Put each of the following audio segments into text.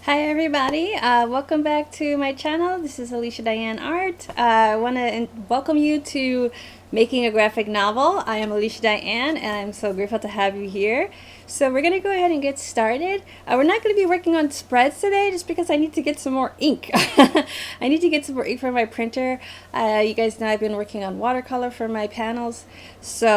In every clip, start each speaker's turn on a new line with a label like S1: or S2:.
S1: Hi everybody, welcome back to my channel. This is Alicia Dianne Art. I want to welcome you to making a graphic novel. I am Alicia Dianne and I'm so grateful to have you here. So we're going to go ahead and get started. We're not going to be working on spreads today just because I need to get some more ink. I need to get some more ink for my printer. You guys know I've been working on watercolor for my panels. So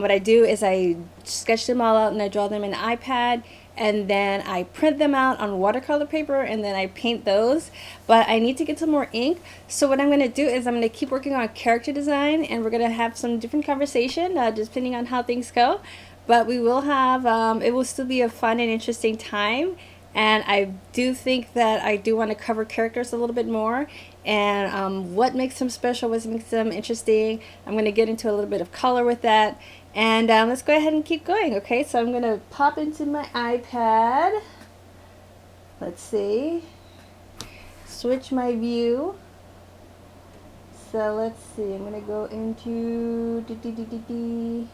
S1: what I do is I sketch them all out and I draw them in the iPad, and then I print them out on watercolor paper and then I paint those. But I need to get some more ink, so what I'm going to do is I'm going to keep working on character design, and we're going to have some different conversation just depending on how things go. But we will have it will still be a fun and interesting time, and I do think that I do want to cover characters a little bit more, and what makes them special, what makes them interesting. I'm going to get into a little bit of color with that, and let's go ahead and keep going. Okay, so I'm going to pop into my iPad. Let's see. Switch my view. So let's see. I'm going to go into... If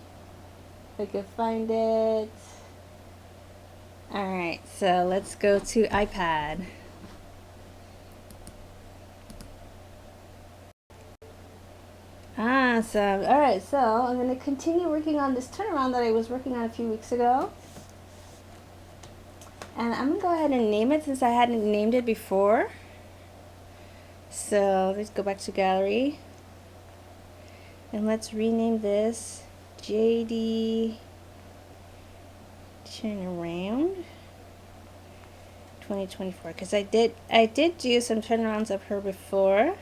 S1: I can find it. Alright, so let's go to iPad. Alright, so I'm going to continue working on this turnaround that I was working on a few weeks ago. And I'm going to go ahead and name it since I hadn't named it before. So let's go back to gallery. And let's rename this Jaydi Turn Around 2024, because I did do some turnarounds of her before.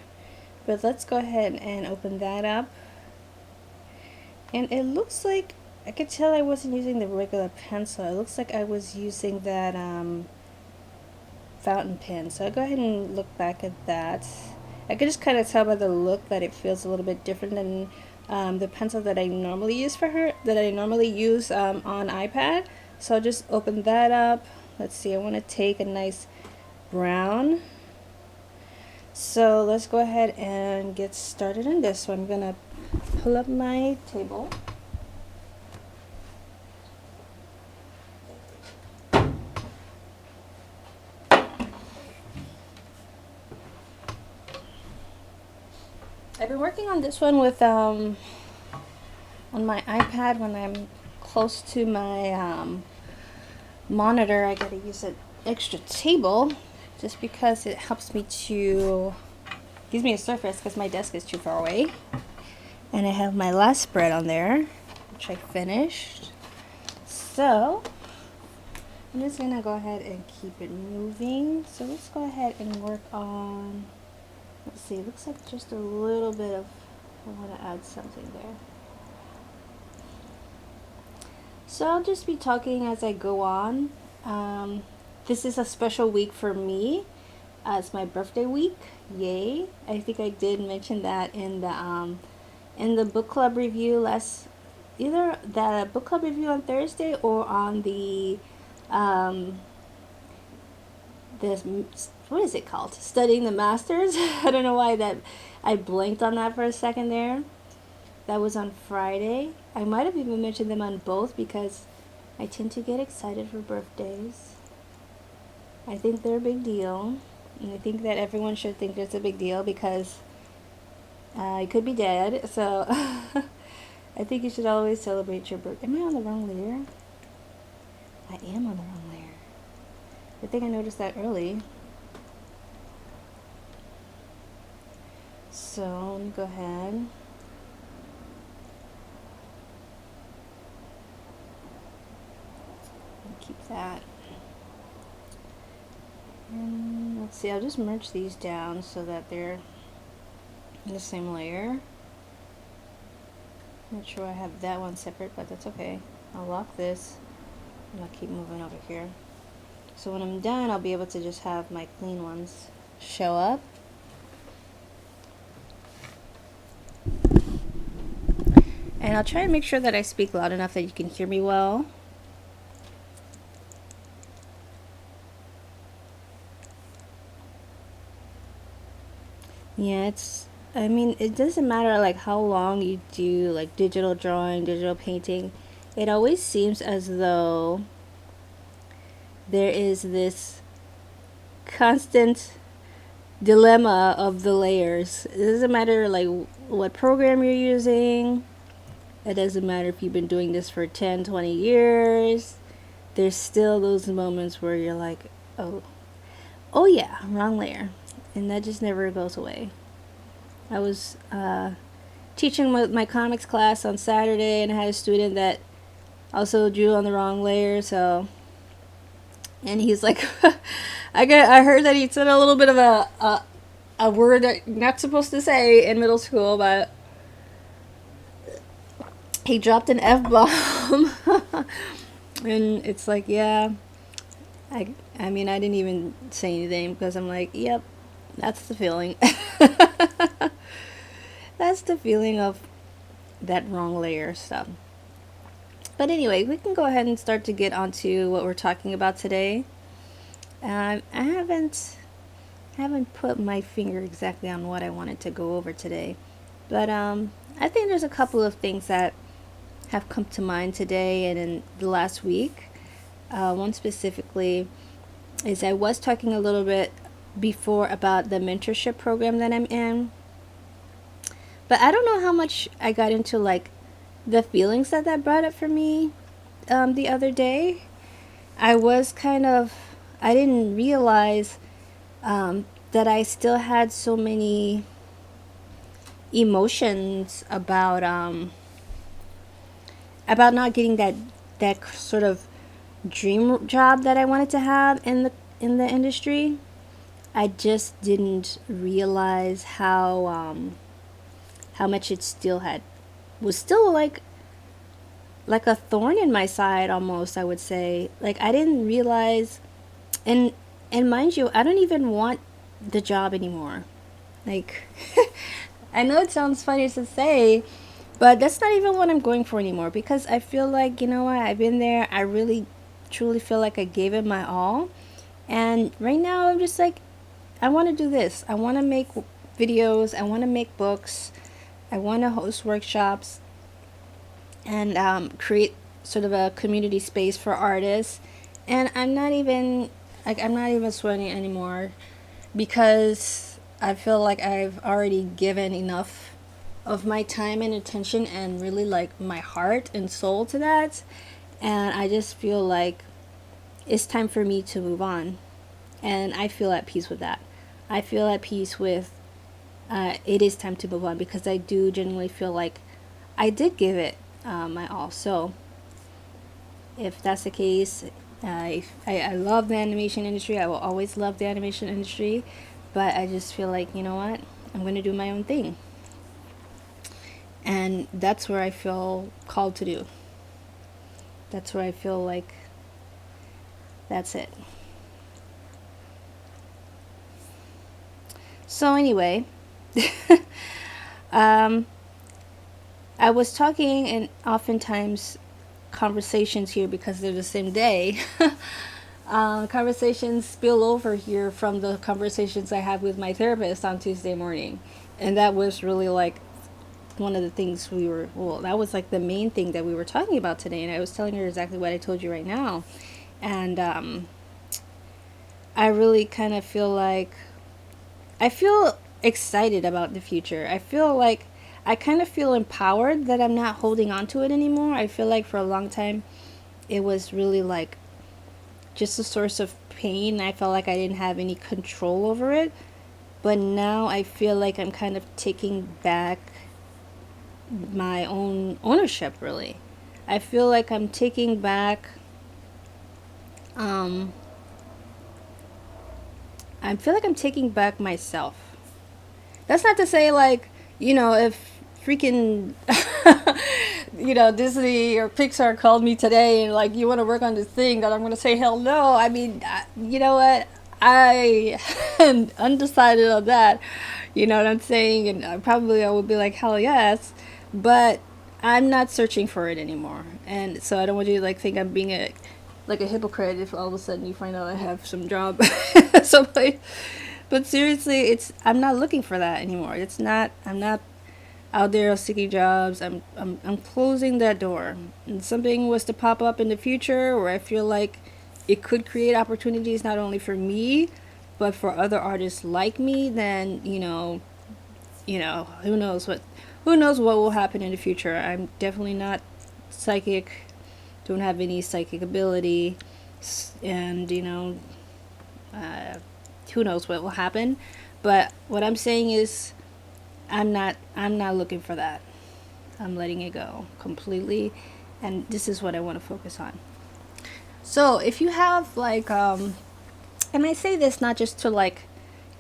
S1: But let's go ahead and open that up. And it looks like, I could tell I wasn't using the regular pencil. It looks like I was using that fountain pen. So I'll go ahead and look back at that. I could just kind of tell by the look that it feels a little bit different than the pencil that I normally use for her, that I normally use on iPad. So I'll just open that up. Let's see, I want to take a nice brown. So let's go ahead and get started on this one. I'm gonna pull up my table. I've been working on this one with on my iPad. When I'm close to my monitor, I gotta use an extra table just because it helps me to, gives me a surface because my desk is too far away. And I have my last spread on there, which I finished. So I'm just gonna go ahead and keep it moving. So let's go ahead and work on, let's see, it looks like just a little bit of, I want to add something there. So I'll just be talking as I go on. This is a special week for me. It's my birthday week. Yay! I think I did mention that in the book club review either the book club review on Thursday or on the this, what is it called? Studying the Masters. I don't know why that I blanked on that for a second there. That was on Friday. I might have even mentioned them on both because I tend to get excited for birthdays. I think they're a big deal, and I think that everyone should think it's a big deal because you could be dead. So I think you should always celebrate your birthday. Am I on the wrong layer? I am on the wrong layer. I think I noticed that early. So let me go ahead. Keep that. And let's see, I'll just merge these down so that they're in the same layer. Not sure I have that one separate, but that's okay. I'll lock this and I'll keep moving over here. So when I'm done, I'll be able to just have my clean ones show up. And I'll try and make sure that I speak loud enough that you can hear me well. Yeah, I mean, it doesn't matter like how long you do like digital drawing, digital painting. It always seems as though there is this constant dilemma of the layers. It doesn't matter like what program you're using. It doesn't matter if you've been doing this for 10, 20 years. There's still those moments where you're like, oh yeah, wrong layer. And that just never goes away. I was teaching my comics class on Saturday, and I had a student that also drew on the wrong layer, and he's like, I heard that he said a little bit of a word that you're not supposed to say in middle school, but he dropped an F-bomb. And it's like, yeah, I mean, I didn't even say anything because I'm like, yep, that's the feeling. That's the feeling of that wrong layer stuff. But anyway, we can go ahead and start to get onto what we're talking about today. I haven't put my finger exactly on what I wanted to go over today, but I think there's a couple of things that have come to mind today and in the last week. One specifically is I was talking a little bit before about the mentorship program that I'm in, but I don't know how much I got into like the feelings that brought up for me the other day. I didn't realize that I still had so many emotions about not getting that sort of dream job that I wanted to have in the industry. I just didn't realize how much it was still like a thorn in my side almost, I would say. Like, I didn't realize, and mind you, I don't even want the job anymore. Like, I know it sounds funny to say, but that's not even what I'm going for anymore, because I feel like, you know what, I've been there. I really truly feel like I gave it my all, and right now I'm just like, I want to do this. I want to make videos, I want to make books, I want to host workshops, and create sort of a community space for artists. And I'm not even sweating anymore, because I feel like I've already given enough of my time and attention and really like my heart and soul to that, and I just feel like it's time for me to move on. And I feel at peace with that. I feel at peace with it is time to move on, because I do genuinely feel like I did give it my all. So if that's the case, I love the animation industry. I will always love the animation industry, but I just feel like, you know what, I'm going to do my own thing, and that's where I feel called to do. That's where I feel like that's it. So anyway, I was talking, and oftentimes conversations here, because they're the same day, conversations spill over here from the conversations I had with my therapist on Tuesday morning. And that was really like one of the things that was like the main thing that we were talking about today. And I was telling her exactly what I told you right now. And I really kind of feel like, I feel excited about the future. I feel like I kind of feel empowered that I'm not holding on to it anymore. I feel like for a long time it was really like just a source of pain. I felt like I didn't have any control over it. But now I feel like I'm kind of taking back my own ownership, really. I feel like I'm taking back I feel like I'm taking back myself. That's not to say like, if freaking Disney or Pixar called me today and like, you want to work on this thing, that I'm going to say hell no. I mean, you know what, I am undecided on that, you know what I'm saying, and I would be like hell yes, but I'm not searching for it anymore. And so I don't want you to like think I'm being a hypocrite if all of a sudden you find out I have some job someplace. But seriously, I'm not looking for that anymore. I'm not out there seeking jobs. I'm closing that door. And something was to pop up in the future where I feel like it could create opportunities not only for me, But for other artists like me, then who knows what will happen in the future. I'm definitely not psychic, don't have any psychic ability, and uh, who knows what will happen. But what I'm saying is, I'm not looking for that. I'm letting it go completely, and this is what I want to focus on. So if you have like and I say this not just to like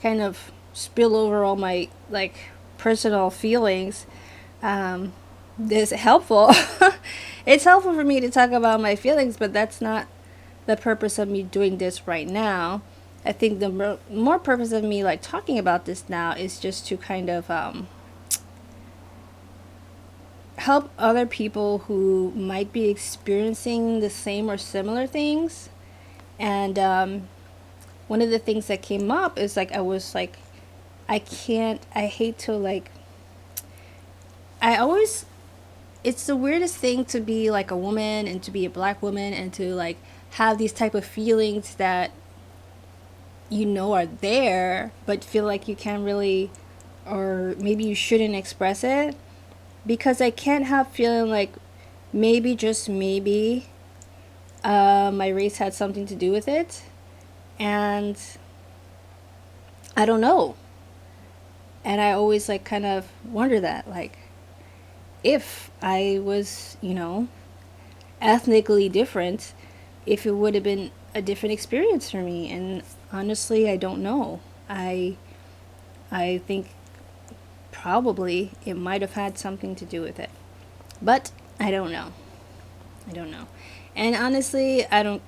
S1: kind of spill over all my like personal feelings. This helpful. It's helpful for me to talk about my feelings, but that's not the purpose of me doing this right now. I think the more purpose of me like talking about this now is just to kind of help other people who might be experiencing the same or similar things. And one of the things that came up is like I was like, I hate to like, I always, it's the weirdest thing to be like a woman and to be a black woman and to like have these type of feelings that are there, but feel like you can't really, or maybe you shouldn't express it, because I can't help feeling like maybe, just maybe, my race had something to do with it. And I don't know. And I always like kind of wonder that, like, if I was, ethnically different, if it would have been a different experience for me. And honestly, I don't know. I think probably it might have had something to do with it. But I don't know. I don't know. And honestly, I don't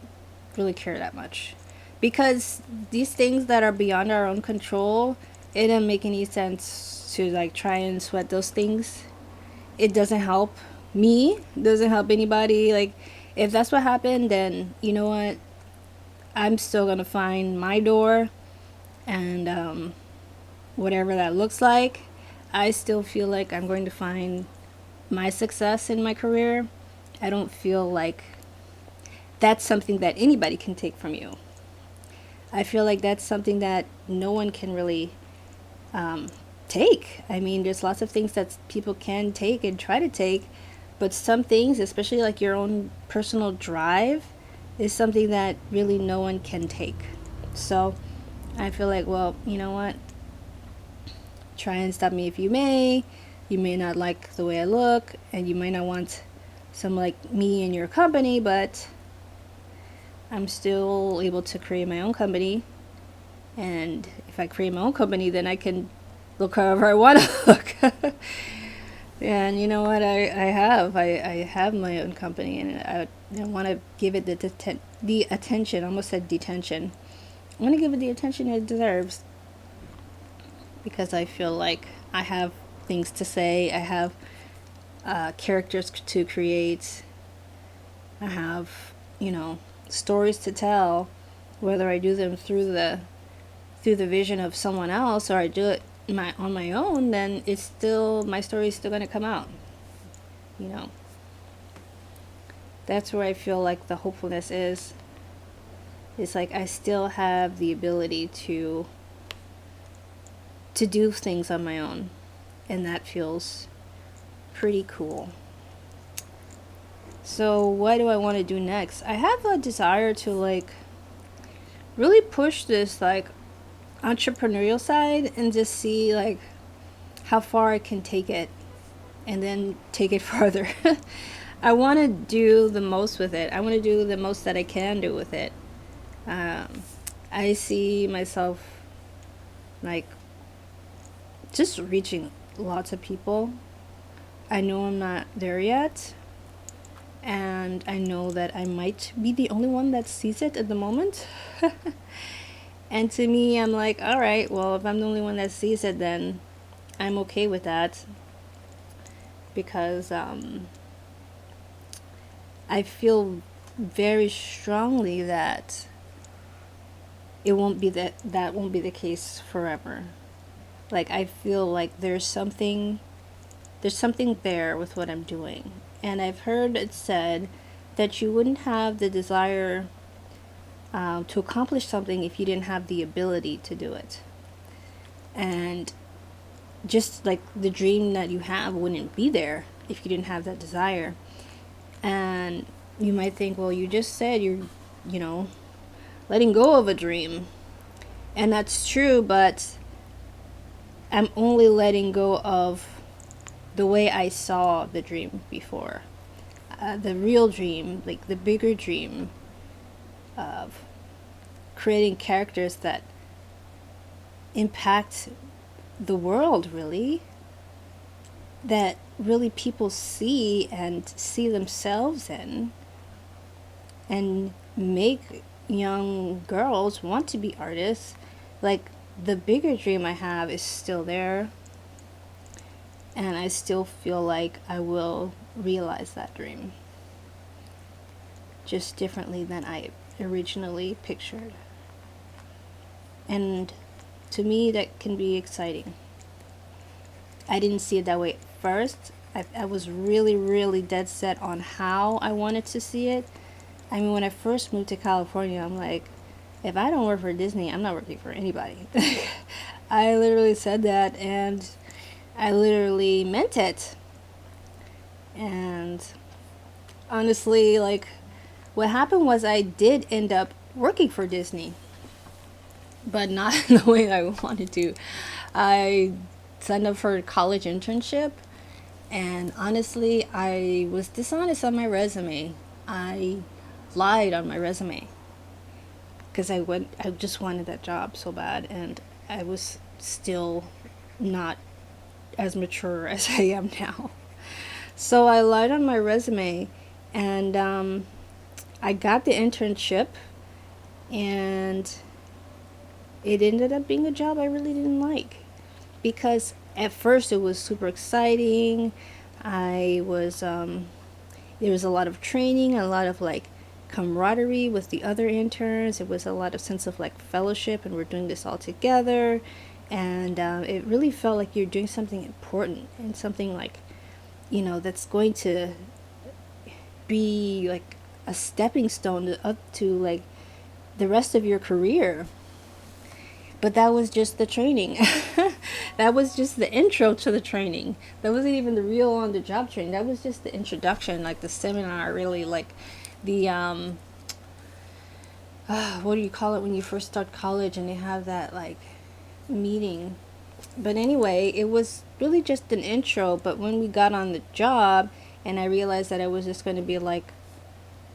S1: really care that much. Because these things that are beyond our own control, it doesn't make any sense to like try and sweat those things. It doesn't help me, doesn't help anybody. Like, if that's what happened, then you know what? I'm still gonna find my door, and whatever that looks like, I still feel like I'm going to find my success in my career. I don't feel like that's something that anybody can take from you. I feel like that's something that no one can really take. I mean, there's lots of things that people can take and try to take, but some things, especially like your own personal drive, is something that really no one can take. So I feel like, well, you know what? Try and stop me if you may. You may not like the way I look, and you might not want some like me in your company, but I'm still able to create my own company. And if I create my own company, then I can look however I want to look. And you know what? I have my own company, and I want to give it the attention. I almost said detention. I want to give it the attention it deserves, because I feel like I have things to say. I have characters to create. I have, stories to tell. Whether I do them through the vision of someone else, or I do it on my own, then it's still, my story is still going to come out. That's where I feel like the hopefulness is. It's like I still have the ability to do things on my own, and that feels pretty cool. So what do I want to do next? I have a desire to like really push this like entrepreneurial side and just see like how far I can take it, and then take it farther. I want to do the most with it. I want to do the most that I can do with it. I see myself like just reaching lots of people. I know I'm not there yet, and I know that I might be the only one that sees it at the moment. And to me, I'm like, all right, well, if I'm the only one that sees it, then I'm okay with that, because I feel very strongly that it won't be that won't be the case forever. Like, I feel like there's something there with what I'm doing. And I've heard it said that you wouldn't have the desire to accomplish something if you didn't have the ability to do it. And just like the dream that you have wouldn't be there if you didn't have that desire. And you might think, well, you just said you're, you know, letting go of a dream. And that's true, but I'm only letting go of the way I saw the dream before. The real dream, like the bigger dream of creating characters that impact the world, really, that really people see and see themselves in, and make young girls want to be artists. Like, the bigger dream I have is still there, and I still feel like I will realize that dream, just differently than I originally pictured. And to me, that can be exciting. I didn't see it that way at first. I was really, really dead set on how I wanted to see it. I mean, when I first moved to California, I'm like, if I don't work for Disney, I'm not working for anybody. I literally said that, and I literally meant it. And honestly, like, what happened was I did end up working for Disney, but not in the way I wanted to. I signed up for a college internship, and honestly, I was dishonest on my resume. I lied on my resume because I just wanted that job so bad, and I was still not as mature as I am now. So I lied on my resume, and I got the internship, and it ended up being a job I really didn't like, because at first it was super exciting. I was there was a lot of training, a lot of like camaraderie with the other interns. It was a lot of sense of like fellowship, and we're doing this all together. And it really felt like you're doing something important, and something like, you know, that's going to be like a stepping stone up to like the rest of your career. But that was just the training. That was just the intro to the training. That wasn't even the real on the job training. That was just the introduction, like the seminar, really, like the what do you call it when you first start college and they have that like meeting. But anyway, it was really just an intro. But when we got on the job and I realized that I was just going to be like,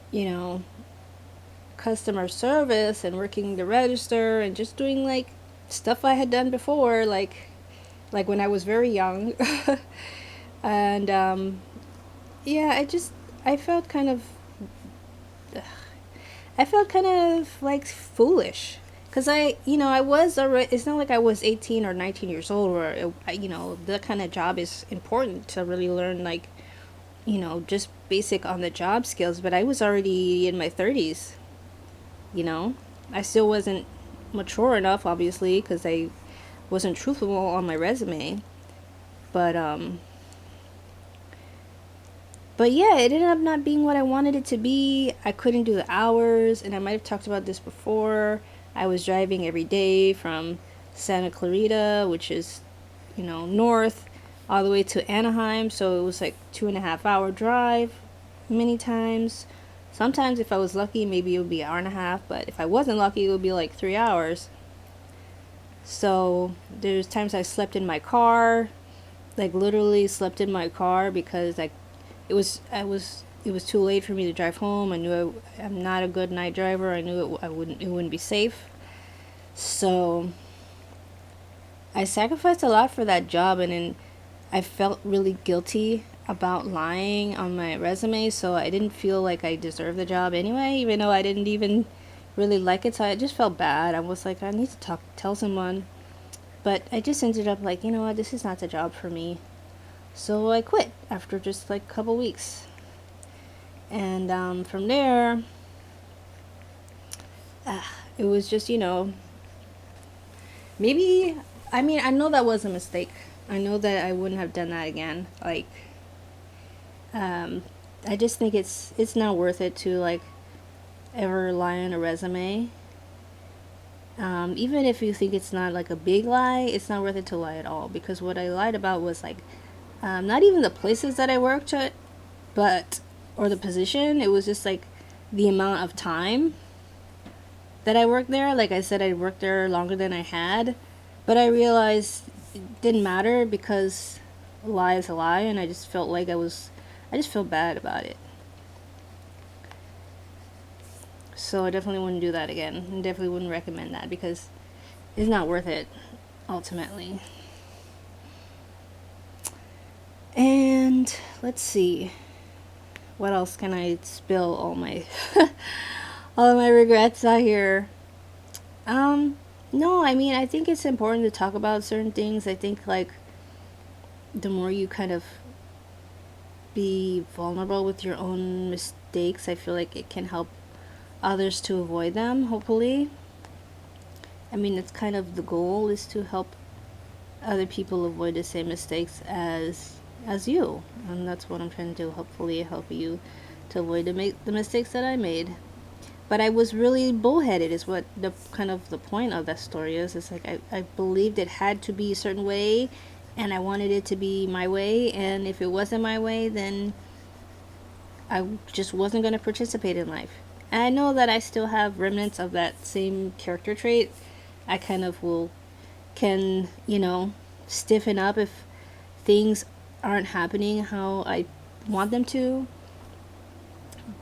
S1: you know, customer service and working the register and just doing like stuff I had done before, like when I was very young. And yeah, I felt kind of like foolish, because I was already, it's not like I was 18 or 19 years old, where that kind of job is important to really learn, like, just basic on the job skills. But I was already in my 30s. I still wasn't mature enough, obviously, because I wasn't truthful on my resume. But yeah, it ended up not being what I wanted it to be. I couldn't do the hours, and I might have talked about this before. I was driving every day from Santa Clarita, which is, north, all the way to Anaheim. So it was like 2.5 hour drive many times. Sometimes if I was lucky, maybe it would be an hour and a half, but if I wasn't lucky, it would be like 3 hours. So there's times I slept in my car, like literally slept in my car, because it was too late for me to drive home. I knew I'm not a good night driver. I knew it wouldn't be safe. So I sacrificed a lot for that job, and then I felt really guilty about lying on my resume, so I didn't feel like I deserved the job anyway, even though I didn't even really like it. So I just felt bad. I was like, I need to tell someone. But I just ended up like, you know what, this is not the job for me. So I quit after just like a couple weeks. And from there, it was just, maybe, I mean, I know that was a mistake. I know that I wouldn't have done that again. Like, I just think it's not worth it to like ever lie on a resume. Even if you think it's not like a big lie, it's not worth it to lie at all, because what I lied about was like not even the places that I worked at, but or the position. It was just like the amount of time that I worked there. Like I said, I worked there longer than I had, but I realized it didn't matter because a lie is a lie, and I just felt like I just felt bad about it. So I definitely wouldn't do that again, and definitely wouldn't recommend that because it's not worth it ultimately. And let's see, what else can I spill all my all of my regrets out here? No, I mean, I think it's important to talk about certain things. I think like the more you kind of be vulnerable with your own mistakes, I feel like it can help others to avoid them, hopefully. I mean, it's kind of the goal is to help other people avoid the same mistakes as you, and that's what I'm trying to do. Hopefully help you to avoid the mistakes that I made. But I was really bullheaded is what the kind of the point of that story is. It's like I believed it had to be a certain way, and I wanted it to be my way, and if it wasn't my way, then I just wasn't going to participate in life. And I know that I still have remnants of that same character trait. I kind of can, stiffen up if things aren't happening how I want them to.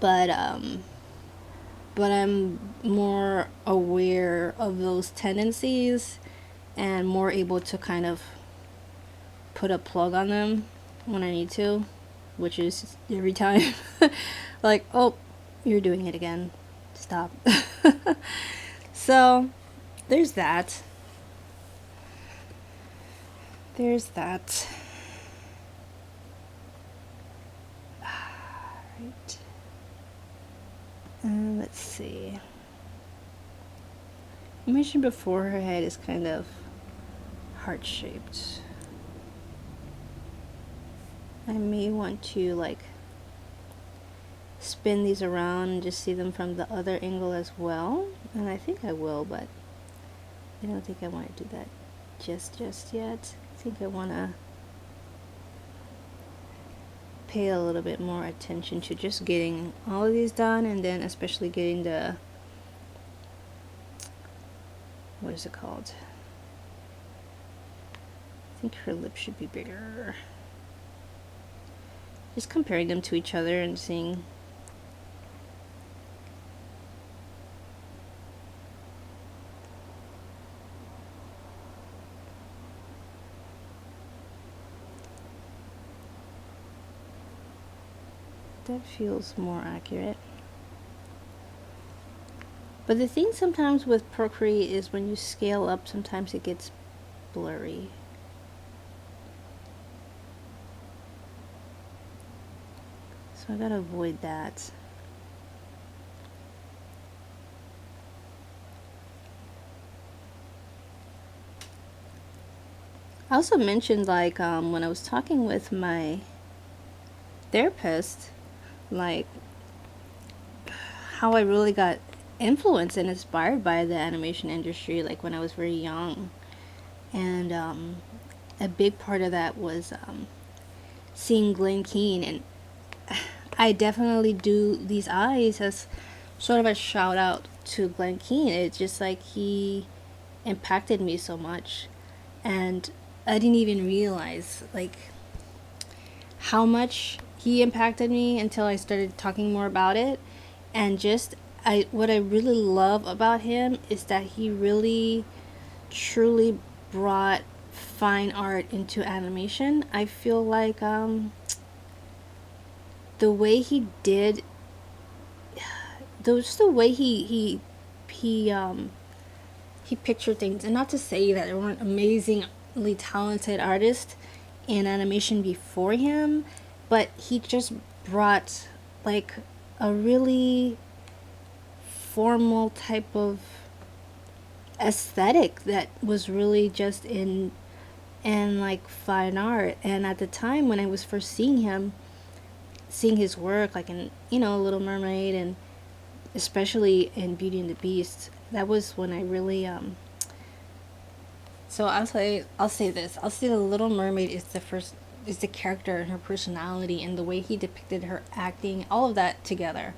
S1: But I'm more aware of those tendencies and more able to kind of put a plug on them when I need to, which is every time. Like, oh, you're doing it again. Stop. So, there's that. There's that. Right. Let's see. I mentioned before her head is kind of heart-shaped. I may want to like spin these around and just see them from the other angle as well. And I think I will, but I don't think I want to do that just yet. I think I want to pay a little bit more attention to just getting all of these done, and then especially getting the, what is it called? I think her lips should be bigger. Just comparing them to each other and seeing. That feels more accurate. But the thing sometimes with Procreate is when you scale up, sometimes it gets blurry. So I gotta avoid that. I also mentioned like when I was talking with my therapist, like how I really got influenced and inspired by the animation industry like when I was very young. And a big part of that was seeing Glenn Keane, and I definitely do these eyes as sort of a shout out to Glenn Keane. It's just like he impacted me so much, and I didn't even realize like how much he impacted me until I started talking more about it. And just what I really love about him is that he really truly brought fine art into animation. I feel like the way he did, just the way he pictured things, and not to say that there weren't amazingly talented artists in animation before him, but he just brought like a really formal type of aesthetic that was really just in like fine art. And at the time when I was first seeing his work, like in Little Mermaid and especially in Beauty and the Beast. That was when I really so I'll say this. I'll say the Little Mermaid is the character and her personality and the way he depicted her acting, all of that together,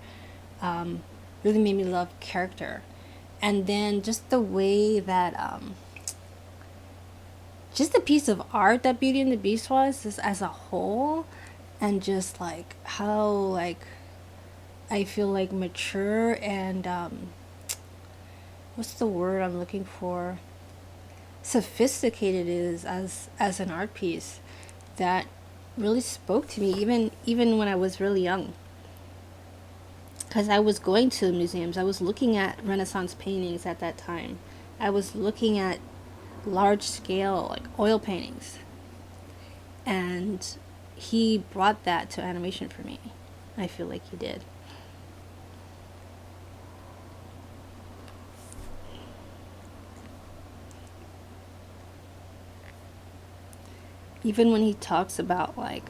S1: really made me love character. And then just the way that just the piece of art that Beauty and the Beast was just as a whole, and just like how like I feel like mature and what's the word I'm looking for? Sophisticated it is as an art piece that really spoke to me even when I was really young. Because I was going to museums, I was looking at Renaissance paintings at that time. I was looking at large scale like oil paintings, and he brought that to animation for me. I feel like he did. Even when he talks about like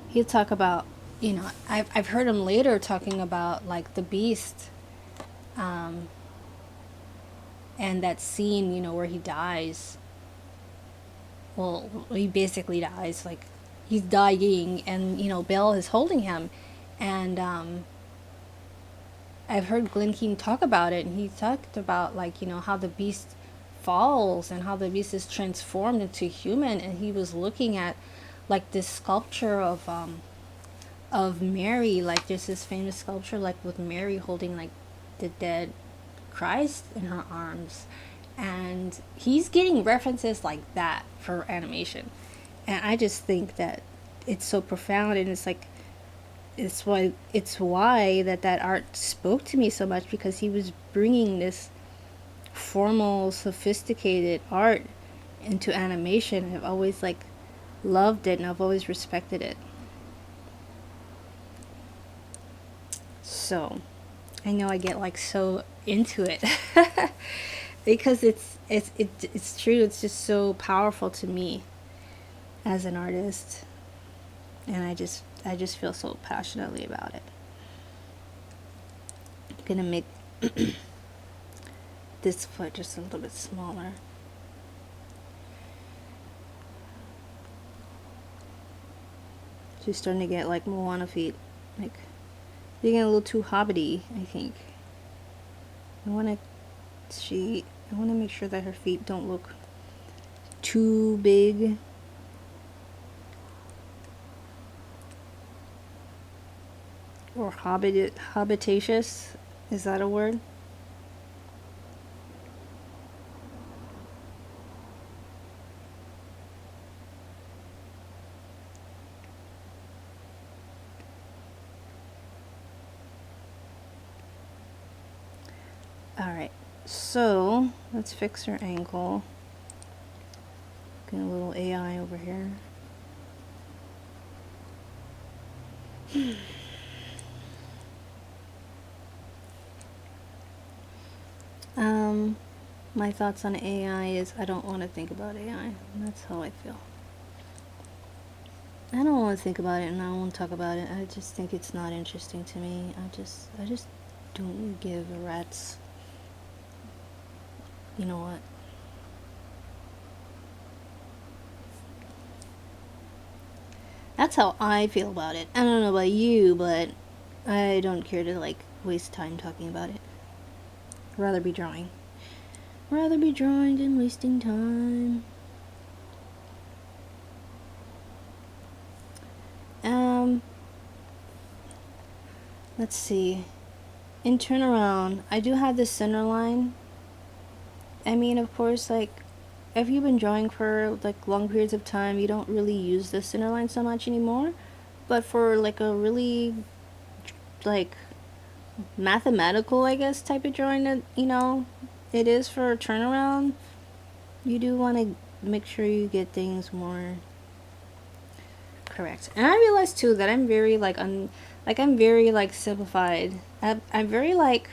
S1: he'll talk about, you know, I've heard him later talking about like the Beast, and that scene, you know, where he dies. Well, he basically dies, like he's dying, and you know Belle is holding him, and I've heard Glenn Keane talk about it, and he talked about like, you know, how the Beast falls and how the Beast is transformed into human, and he was looking at like this sculpture of Mary, like there's this famous sculpture like with Mary holding like the dead Christ in her arms, and he's getting references like that for animation, and I just think that it's so profound, and it's like it's why that art spoke to me so much, because he was bringing this formal, sophisticated art into animation. I've always like loved it, and I've always respected it. So I know I get like so into it because it's true. It's just so powerful to me as an artist, and I just feel so passionately about it. I'm gonna make this foot just a little bit smaller. She's starting to get like Moana feet, like they're getting a little too hobbity, I think. I want to make sure that her feet don't look too big. Or hobbitatious. Is that a word? Alright, so let's fix her ankle. Get a little AI over here. My thoughts on AI is I don't want to think about AI. That's how I feel. I don't want to think about it, and I won't talk about it. I just think it's not interesting to me. I just don't give a rat's. You know what? That's how I feel about it. I don't know about you, but I don't care to like waste time talking about it. I'd rather be drawing. Rather be drawing than wasting time. Let's see. In turnaround, I do have this center line. I mean, of course, like, if you've been drawing for like long periods of time, you don't really use the center line so much anymore. But for like a really like mathematical, I guess, type of drawing that, you know, it is for a turnaround, you do want to make sure you get things more correct. And I realized too that I'm very like I'm very like simplified. I'm very like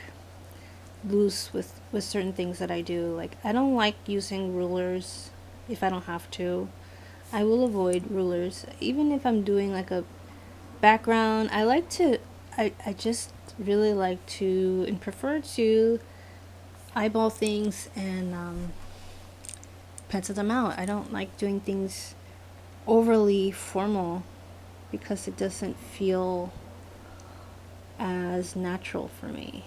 S1: loose with certain things that I do. Like I don't like using rulers if I don't have to. I will avoid rulers even if I'm doing like a background. I like to I just really like to and prefer to eyeball things and pencil them out. I don't like doing things overly formal because it doesn't feel as natural for me.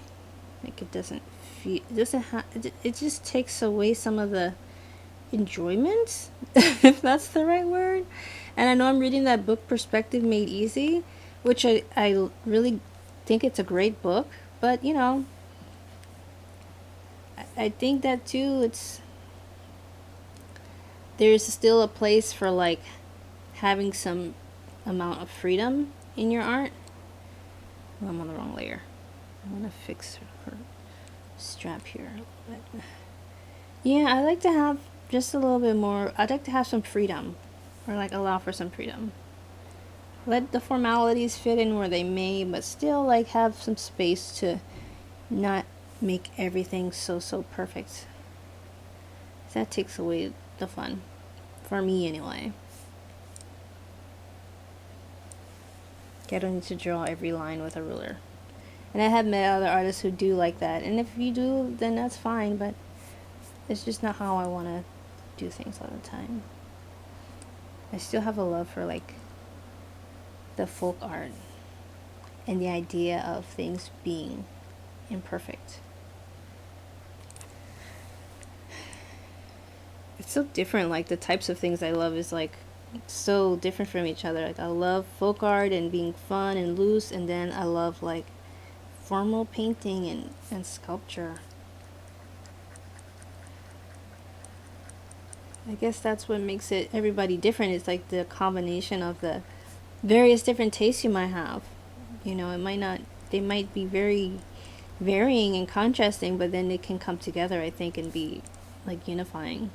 S1: Like it doesn't feel, it doesn't have, it just takes away some of the enjoyment, if that's the right word. And I know I'm reading that book, Perspective Made Easy, which I really think it's a great book. But, you know, I think that too, there's still a place for like having some amount of freedom in your art. Oh, I'm on the wrong layer. I want to fix her strap here a little bit. Yeah, I like to have just a little bit more. I'd like to have some freedom, or like allow for some freedom. Let the formalities fit in where they may, but still like have some space to not make everything so perfect. That takes away the fun, for me anyway. I don't need to draw every line with a ruler. And I have met other artists who do like that. And if you do, then that's fine, but it's just not how I want to do things all the time. I still have a love for like the folk art and the idea of things being imperfect. It's so different. Like the types of things I love is like so different from each other. Like I love folk art and being fun and loose, and then I love like formal painting and sculpture. I guess that's what makes it everybody different. It's like the combination of the various different tastes you might have. You know, it might not, they might be very varying and contrasting, but then it can come together, I think, and be like unifying.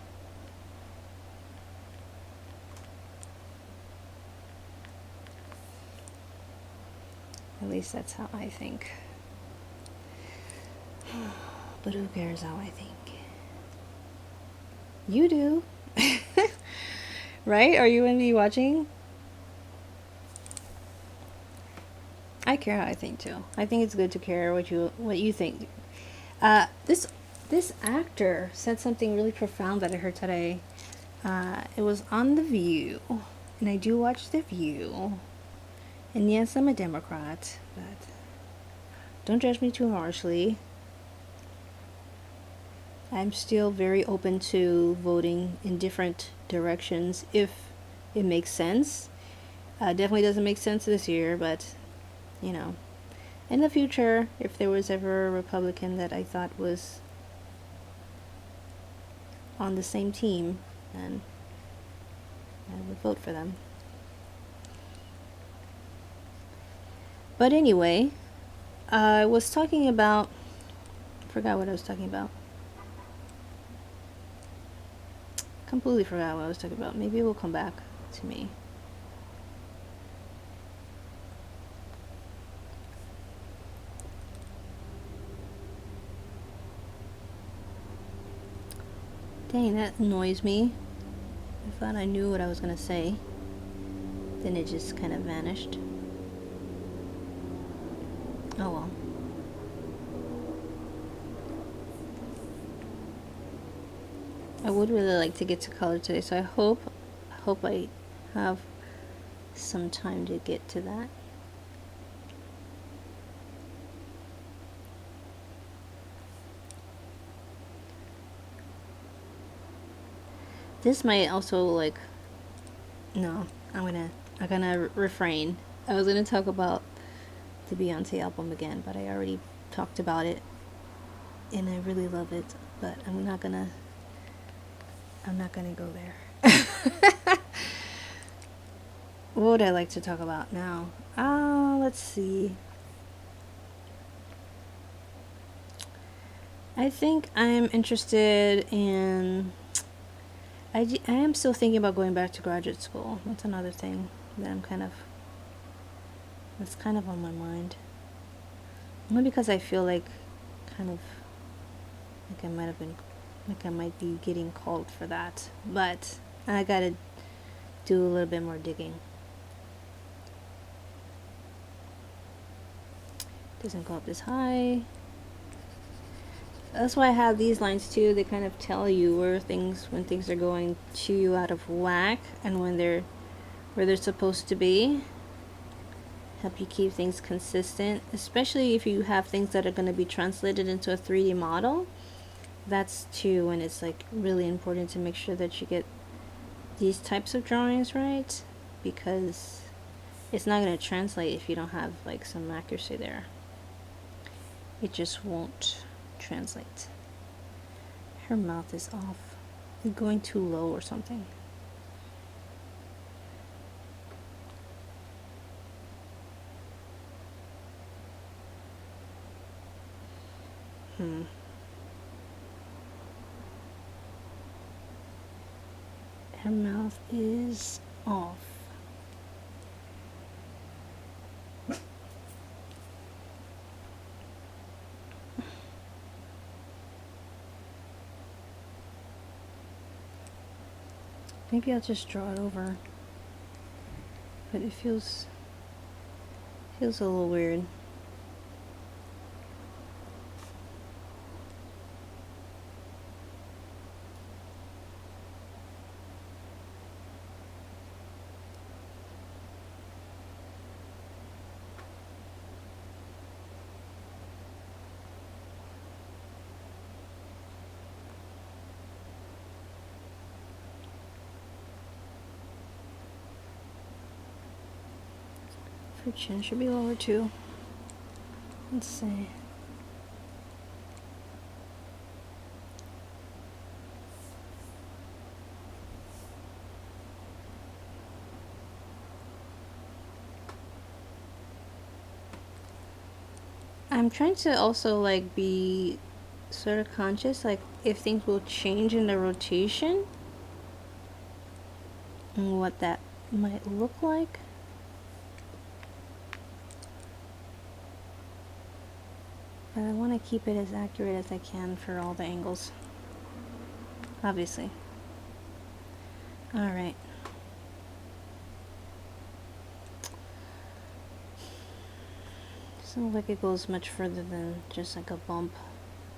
S1: At least that's how I think. But who cares how I think? You do. Right? Are you going to be watching? I care how I think too. I think it's good to care what you think. This actor said something really profound that I heard today. It was on The View, and I do watch The View. And yes, I'm a Democrat, but don't judge me too harshly. I'm still very open to voting in different directions if it makes sense. Definitely doesn't make sense this year, but you know, in the future, if there was ever a Republican that I thought was on the same team, then I would vote for them. But anyway, I was talking about, forgot what I was talking about. Completely forgot what I was talking about. Maybe it will come back to me. Dang, that annoys me. I thought I knew what I was going to say. Then it just kind of vanished. Oh well. I would really like to get to color today, so I hope I have some time to get to that. This might also like, no, I'm gonna refrain. I was gonna talk about the Beyonce album again, but I already talked about it and I really love it, but I'm not gonna go there. What would I like to talk about now? Let's see. I think I'm interested in, I am still thinking about going back to graduate school. That's another thing that that's kind of on my mind. Only because I feel like kind of like I might be getting called for that, but I gotta do a little bit more digging. Doesn't go up this high. That's why I have these lines too. They kind of tell you when things are going too out of whack and when they're where they're supposed to be. Help you keep things consistent, especially if you have things that are going to be translated into a 3D model. That's too when it's like really important to make sure that you get these types of drawings right, because it's not going to translate if you don't have like some accuracy there. It just won't translate. Her mouth is off. It's going too low or something. Her mouth is off. Maybe I'll just draw it over. But it feels a little weird. Her chin should be lower too. Let's see. I'm trying to also like be sort of conscious, like if things will change in the rotation and what that might look like. But I want to keep it as accurate as I can for all the angles, obviously. Alright. Doesn't look like it goes much further than just like a bump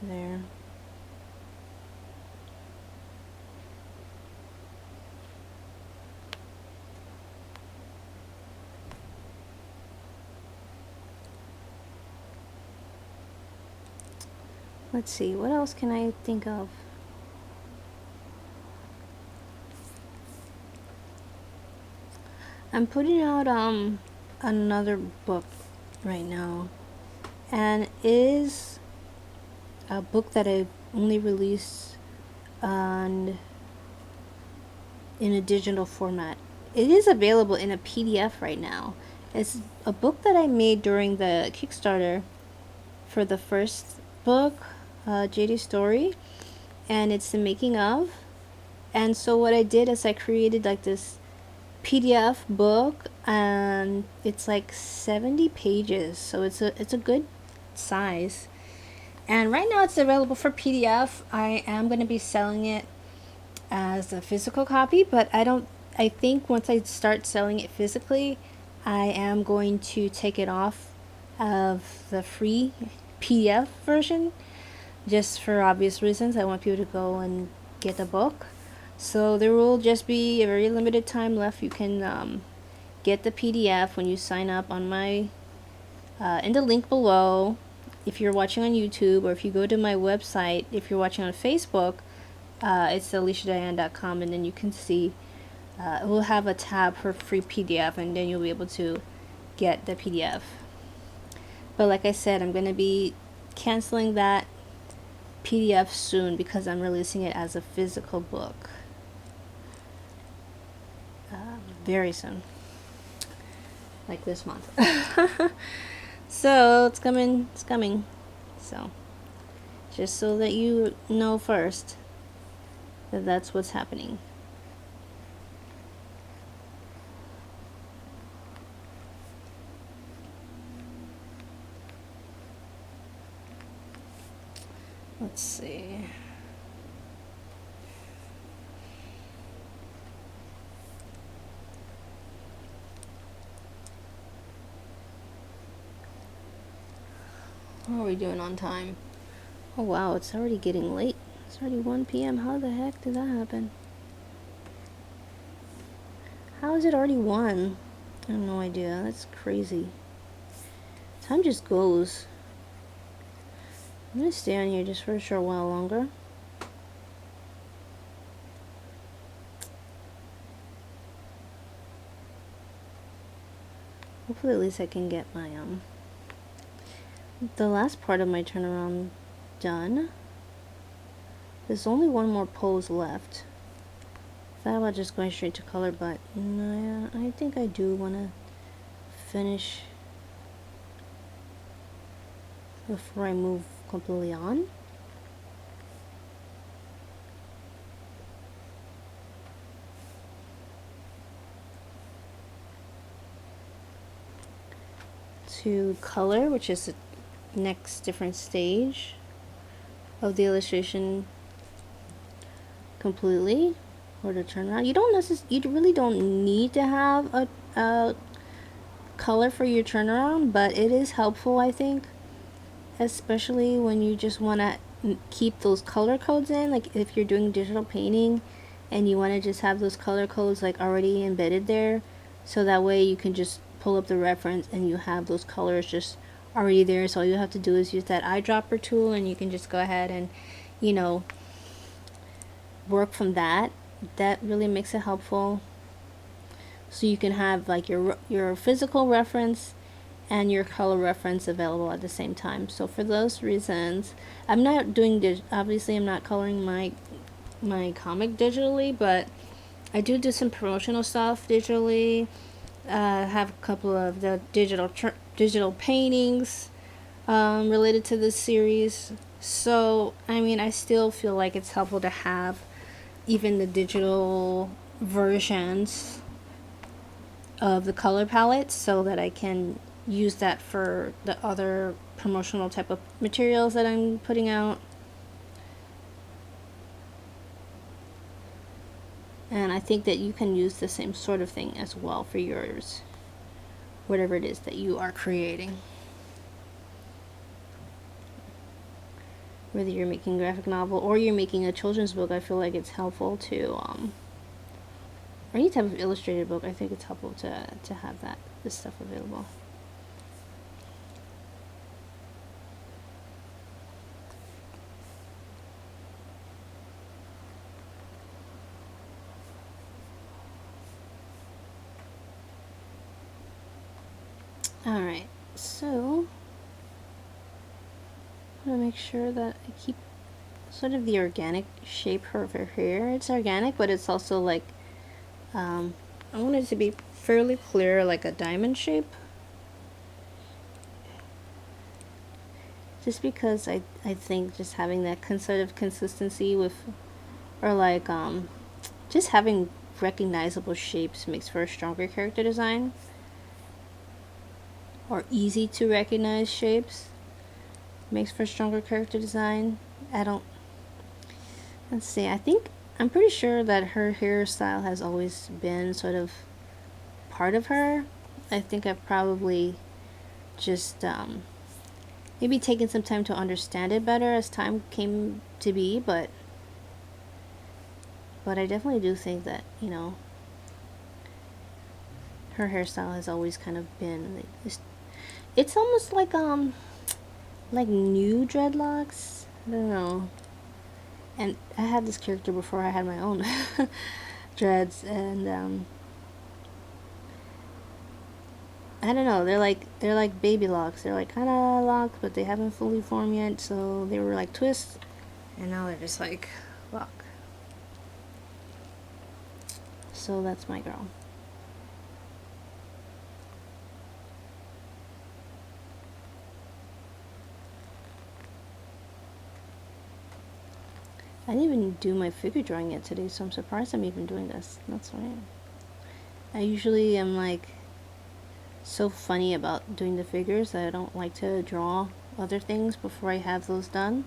S1: there. Let's see, what else can I think of? I'm putting out another book right now, and it is a book that I only released in a digital format. It is available in a PDF right now. It's a book that I made during the Kickstarter for the first book, Jaydi story, and it's the making of. And so what I did is I created like this PDF book, and it's like 70 pages, so it's a good size. And right now it's available for PDF. I am going to be selling it as a physical copy, but I think once I start selling it physically, I am going to take it off of the free PDF version, just for obvious reasons. I want people to go and get the book. So there will just be a very limited time left. You can get the PDF when you sign up on my in the link below. If you're watching on YouTube, or if you go to my website, if you're watching on Facebook, it's aliciadianne.com, and then you can see it will have a tab for free PDF, and then you'll be able to get the PDF. But like I said, I'm going to be canceling that PDF soon because I'm releasing it as a physical book very soon, like this month. So it's coming. So just so that you know first that that's what's happening. Let's see. How are we doing on time? Oh wow, it's already getting late. It's already 1 p.m. How the heck did that happen? How is it already 1? I have no idea. That's crazy. Time just goes. I'm gonna stay on here just for a short while longer. Hopefully at least I can get my the last part of my turnaround done. There's only one more pose left. Thought about just going straight to color, but no, I think I do want to finish before I move completely on. To color, which is the next different stage of the illustration completely, or to turn around. You really don't need to have a color for your turnaround, but it is helpful, I think, especially when you just want to keep those color codes in. Like if you're doing digital painting and you want to just have those color codes like already embedded there, so that way you can just pull up the reference and you have those colors just already there. So all you have to do is use that eyedropper tool and you can just go ahead and, you know, work from that. That really makes it helpful. So you can have like your physical reference and your color reference available at the same time. So for those reasons, I'm not doing obviously I'm not coloring my comic digitally, but I do some promotional stuff digitally. Have a couple of the digital paintings related to this series. So I mean, I still feel like it's helpful to have even the digital versions of the color palettes so that I can use that for the other promotional type of materials that I'm putting out. And I think that you can use the same sort of thing as well for yours, whatever it is that you are creating. Whether you're making a graphic novel or you're making a children's book, I feel like it's helpful to, or any type of illustrated book, I think it's helpful to have this stuff available. Alright, so I'm gonna make sure that I keep sort of the organic shape of her hair. It's organic, but it's also like, I want it to be fairly clear, like a diamond shape. Just because I think just having that sort of consistency with, or like, just having recognizable shapes makes for a stronger character design. Or easy to recognize shapes makes for stronger character design. Let's see, I'm pretty sure that her hairstyle has always been sort of part of her. I think I've probably just maybe taken some time to understand it better as time came to be, but I definitely do think that, you know, her hairstyle has always kind of been, it's almost like new dreadlocks. I don't know. And I had this character before I had my own dreads, and I don't know, they're like baby locks. They're like kind of locked, but they haven't fully formed yet, so they were like twists, and now they're just like lock. So that's my girl. I didn't even do my figure drawing yet today, so I'm surprised I'm even doing this. That's right. I usually am like so funny about doing the figures that I don't like to draw other things before I have those done.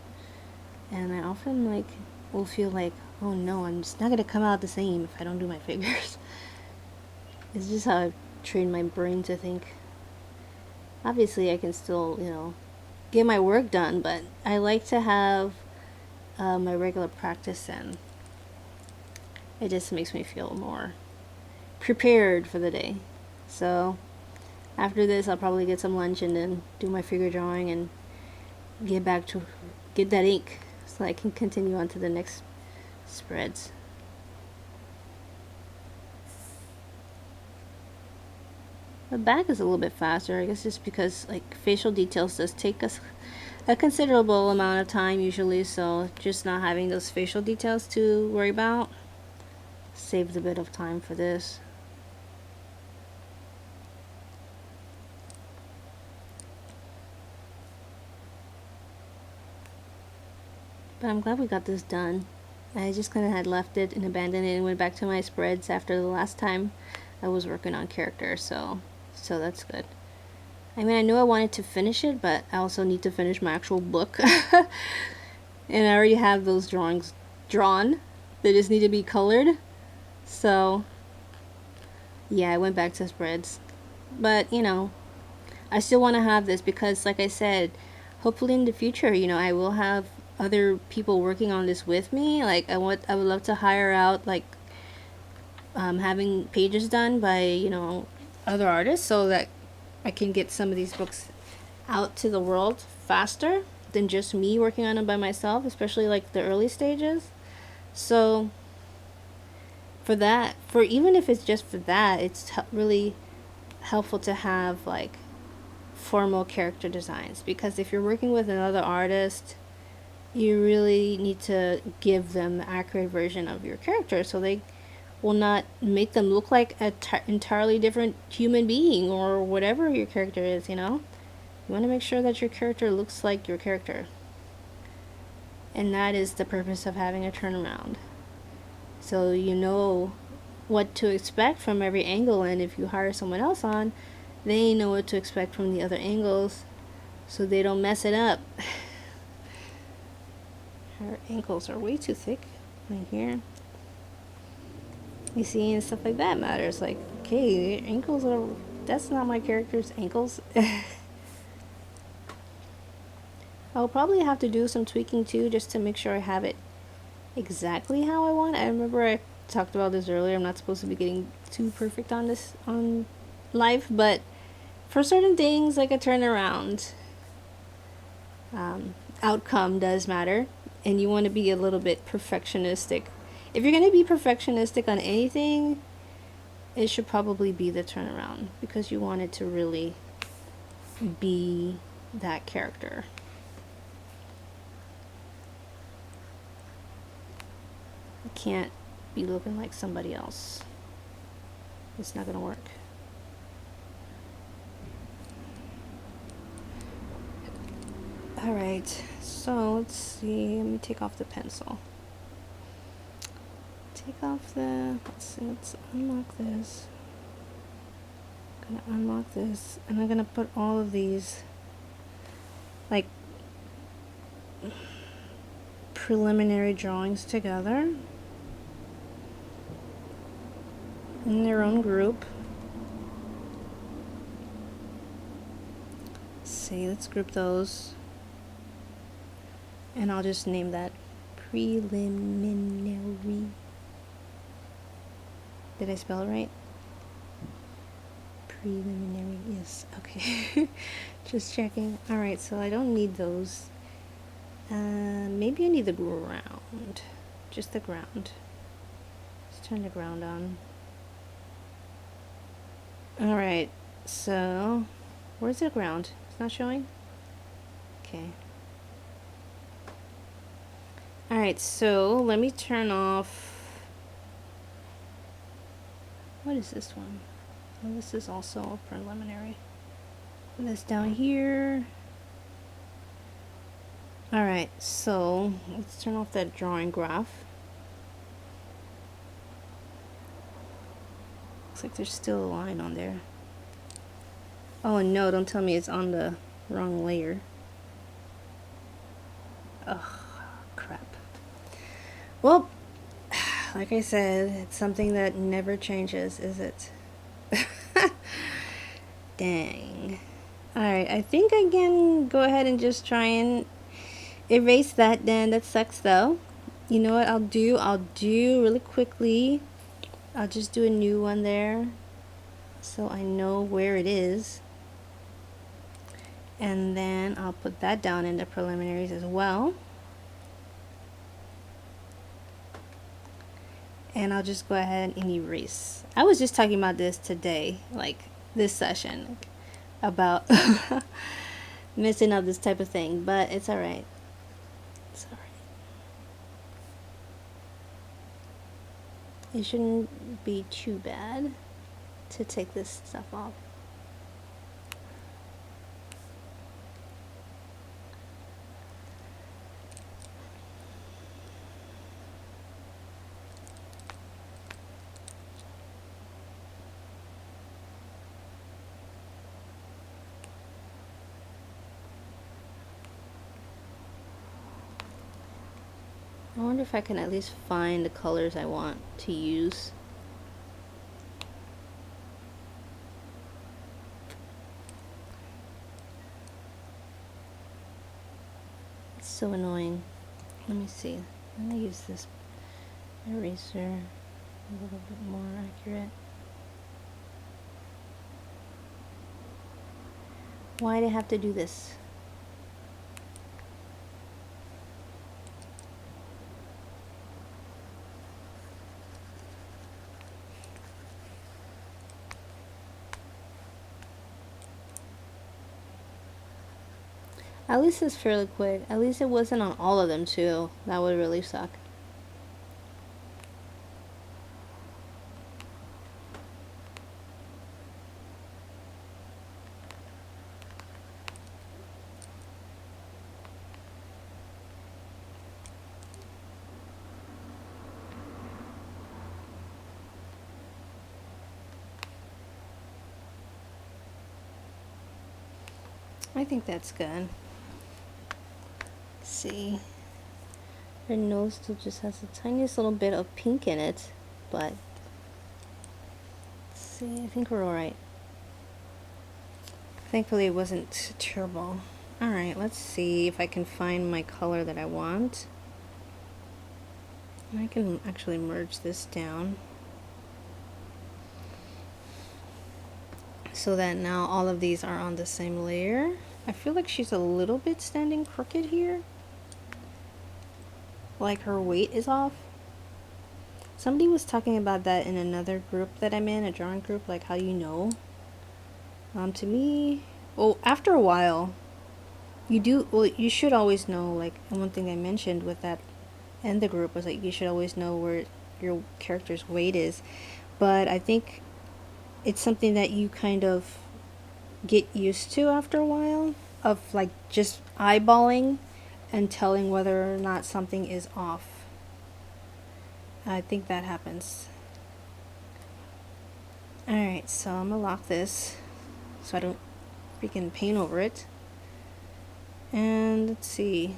S1: And I often like will feel like, oh no, I'm just not gonna come out the same if I don't do my figures. It's just how I've trained my brain to think. Obviously I can still, you know, get my work done, but I like to have my regular practice in. It just makes me feel more prepared for the day. So after this, I'll probably get some lunch and then do my figure drawing and get back to get that ink so I can continue on to the next spreads. The back is a little bit faster, I guess, just because like facial details does take us a considerable amount of time usually, so just not having those facial details to worry about saves a bit of time for this. But I'm glad we got this done. I just kind of had left it and abandoned it and went back to my spreads after the last time I was working on characters, so that's good. I mean, I knew I wanted to finish it, but I also need to finish my actual book. And I already have those drawings drawn. They just need to be colored. So, yeah, I went back to spreads. But, you know, I still want to have this because, like I said, hopefully in the future, you know, I will have other people working on this with me. Like, I would love to hire out, like, having pages done by, you know, other artists so that I can get some of these books out to the world faster than just me working on them by myself, especially like the early stages. So for that, for even if it's just for that, it's really helpful to have like formal character designs, because if you're working with another artist, you really need to give them the accurate version of your character so they will not make them look like an entirely different human being or whatever your character is, you know? You want to make sure that your character looks like your character. And that is the purpose of having a turnaround. So you know what to expect from every angle, and if you hire someone else on, they know what to expect from the other angles so they don't mess it up. Her ankles are way too thick right here. You see, and stuff like that matters. Like, okay, ankles are, that's not my character's ankles. I'll probably have to do some tweaking too, just to make sure I have it exactly how I want. I remember I talked about this earlier. I'm not supposed to be getting too perfect on this on life, but for certain things, like a turnaround, outcome does matter, and you want to be a little bit perfectionistic. If you're going to be perfectionistic on anything, it should probably be the turnaround, because you want it to really be that character. You can't be looking like somebody else. It's not going to work. Alright, so let's see. Let me take off the pencil. Take off the, let's unlock this. I'm gonna unlock this, and I'm gonna put all of these like preliminary drawings together in their own group. Let's see, let's group those, and I'll just name that preliminary. Did I spell it right? Preliminary, yes, okay. Just checking. Alright, so I don't need those. Maybe I need the ground. Just the ground. Let's turn the ground on. Alright, so where's the ground? It's not showing? Okay. Alright, so let me turn off. What is this one? Oh, this is also a preliminary. Put this down here. Alright, so let's turn off that drawing graph. Looks like there's still a line on there. Oh no, don't tell me it's on the wrong layer. Ugh, crap. Well, like I said, it's something that never changes, is it? Dang. Alright, I think I can go ahead and just try and erase that then. That sucks though. You know what I'll do? I'll do really quickly. I'll just do a new one there so I know where it is. And then I'll put that down in the preliminaries as well. And I'll just go ahead and erase. I was just talking about this today, like this session, about messing up this type of thing, but it's alright. It's alright. It shouldn't be too bad to take this stuff off. I wonder if I can at least find the colors I want to use. It's so annoying. Let me see. I'm gonna use this eraser a little bit more accurate. Why do I have to do this? At least it's fairly quick. At least it wasn't on all of them too. That would really suck. I think that's good. Let's see. Her nose still just has the tiniest little bit of pink in it, but let's see, I think we're alright. Thankfully it wasn't terrible. Alright, let's see if I can find my color that I want. I can actually merge this down so that now all of these are on the same layer. I feel like she's a little bit standing crooked here. Like her weight is off. Somebody was talking about that in another group that I'm in, a drawing group, like how you know. To me, well, after a while, you should always know, like, and one thing I mentioned with that in the group was like, you should always know where your character's weight is. But I think it's something that you kind of get used to after a while, of like just eyeballing and telling whether or not something is off. I think that happens. Alright, so I'm gonna lock this so I don't freaking paint over it. And let's see.